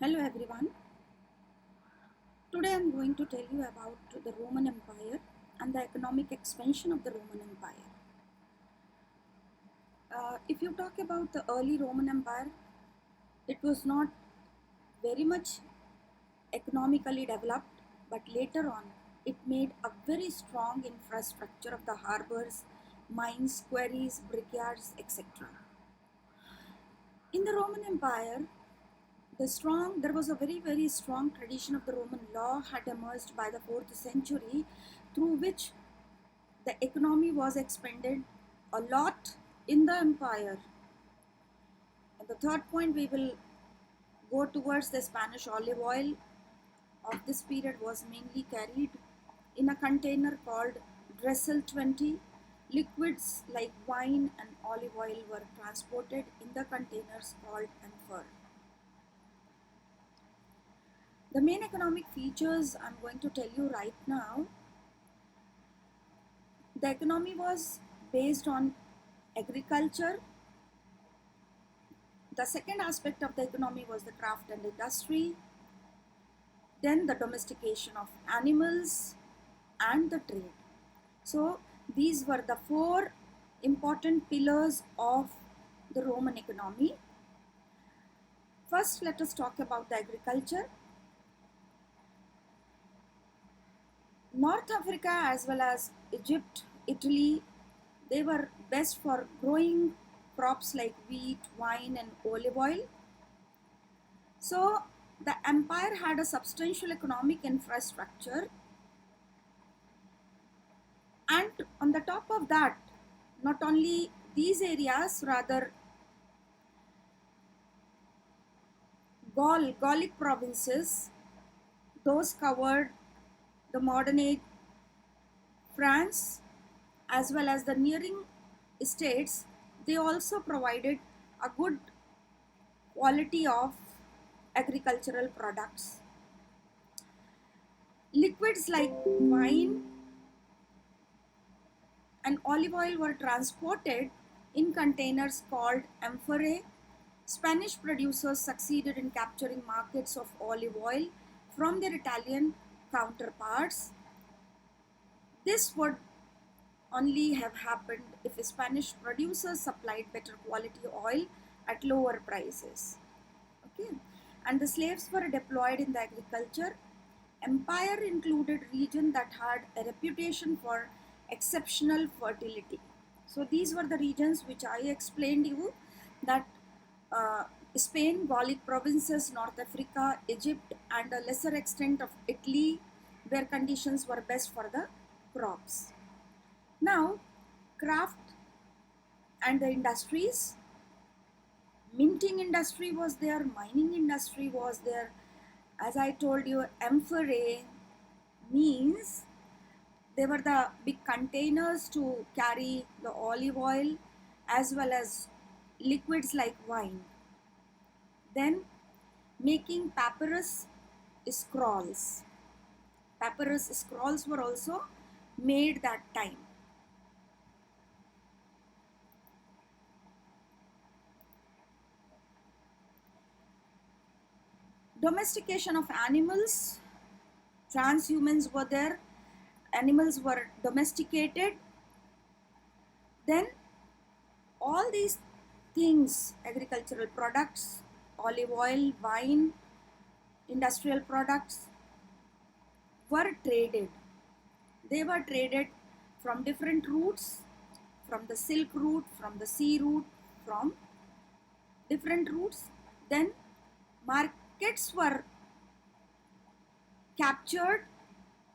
Hello everyone. Today I am going to tell you about the Roman Empire and the economic expansion of the Roman Empire. If you talk about the early Roman Empire, it was not very much economically developed, but later on it made a very strong infrastructure of the harbors, mines, quarries, brickyards, etc. In the Roman Empire, there was a very strong tradition of the Roman law had emerged by the 4th century, through which the economy was expanded a lot in the empire. And the third point, we will go towards the Spanish olive oil of this period was mainly carried in a container called Dressel 20. Liquids like wine and olive oil were transported in the containers called amphor. The main economic features I'm going to tell you right now. The economy was based on agriculture. The second aspect of the economy was the craft and industry, then the domestication of animals and the trade. So these were the four important pillars of the Roman economy. First, let us talk about the agriculture. North Africa as well as Egypt, Italy, they were best for growing crops like wheat, wine and olive oil. So the empire had a substantial economic infrastructure, and on the top of that, not only these areas, rather Gallic provinces, those covered the modern age France as well as the nearing states, they also provided a good quality of agricultural products. Liquids like wine and olive oil were transported in containers called amphorae. Spanish producers succeeded in capturing markets of olive oil from their Italian counterparts. This would only have happened if Spanish producers supplied better quality oil at lower prices. Okay, and the slaves were deployed in the agriculture. Empire included region that had a reputation for exceptional fertility. So these were the regions which I explained you, that Spain, Gallic provinces, North Africa, Egypt and a lesser extent of Italy, where conditions were best for the crops. Now, craft and the industries, minting industry was there, mining industry was there. As I told you, amphorae means they were the big containers to carry the olive oil as well as liquids like wine. Then making papyrus scrolls. Papyrus scrolls were also made that time. Domestication of animals, transhumans were there, animals were domesticated. Then all these things, agricultural products, olive oil, wine, industrial products, were traded. They were traded from different routes, from the silk route, from the sea route, from different routes. Then markets were captured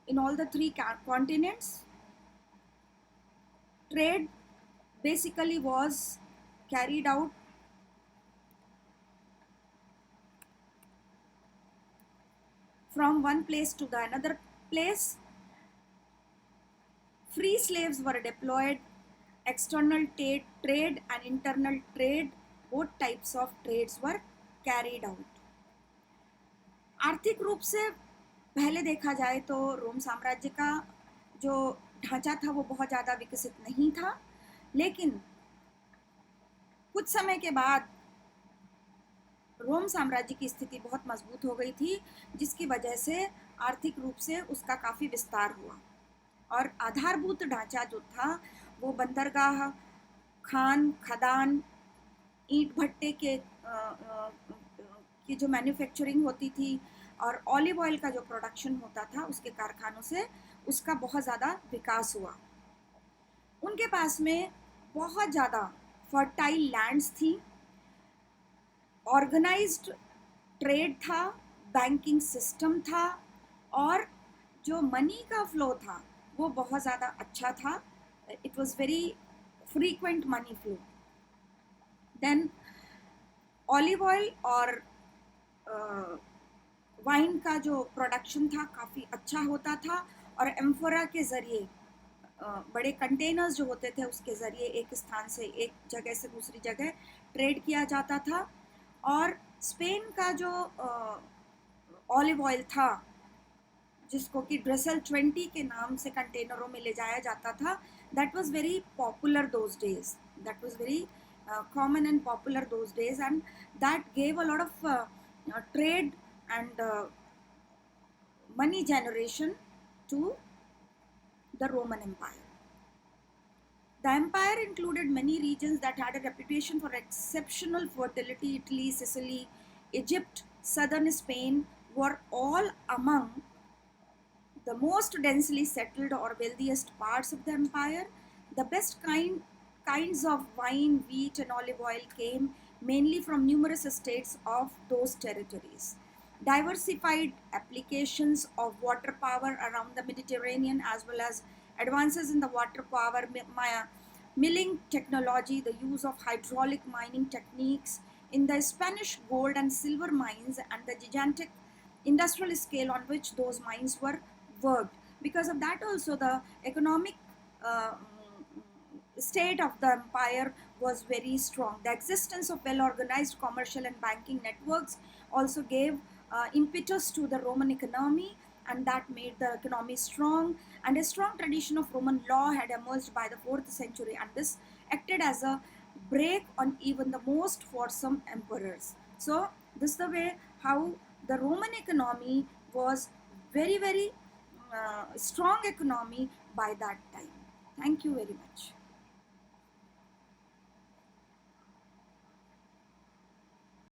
in all the three continents. Trade basically was carried out from one place to the another place. Free slaves were deployed. External trade and internal trade, both types of trades were carried out. आर्थिक रूप से पहले देखा जाए तो रोम साम्राज्य का जो ढांचा था वो बहुत ज़्यादा विकसित नहीं था, लेकिन कुछ समय के बाद रोम साम्राज्य की स्थिति बहुत मजबूत हो गई थी, जिसकी वजह से आर्थिक रूप से उसका काफ़ी विस्तार हुआ। और आधारभूत ढांचा जो था वो बंदरगाह, खान खदान, ईंट भट्टे के की जो मैन्युफैक्चरिंग होती थी और ऑलिव ऑयल का जो प्रोडक्शन होता था उसके कारखानों से उसका बहुत ज़्यादा विकास हुआ। उनके पास में बहुत ज़्यादा फर्टाइल लैंड्स थी, ऑर्गेनाइज्ड ट्रेड था, बैंकिंग सिस्टम था, और जो मनी का फ्लो था वो बहुत ज़्यादा अच्छा था। It was very frequent money flow. Then olive oil और वाइन का जो प्रोडक्शन था काफ़ी अच्छा होता था, और एम्फोरा के ज़रिए बड़े कंटेनर्स जो होते थे उसके ज़रिए एक स्थान से एक जगह से दूसरी जगह ट्रेड किया जाता था। और स्पेन का जो ऑलिव ऑयल था, जिसको कि ड्रेसल 20 के नाम से कंटेनरों में ले जाया जाता था, that was very popular those days, that was very common and popular those days, and that gave a lot of trade and money generation to the Roman Empire. The empire included many regions that had a reputation for exceptional fertility. Italy, Sicily, Egypt, southern Spain were all among the most densely settled or wealthiest parts of the empire. The best kinds of wine, wheat, and olive oil came mainly from numerous estates of those territories. Diversified applications of water power around the Mediterranean, as well as advances in the water power milling technology, the use of hydraulic mining techniques in the Spanish gold and silver mines, and the gigantic industrial scale on which those mines were worked. Because of that also the economic uh, state of the empire was very strong. The existence of well-organized commercial and banking networks also gave impetus to the Roman economy, and that made the economy strong. And a strong tradition of Roman law had emerged by the 4th century, and this acted as a brake on even the most fearsome emperors. So this is the way how the Roman economy was very strong economy by that time. Thank you very much.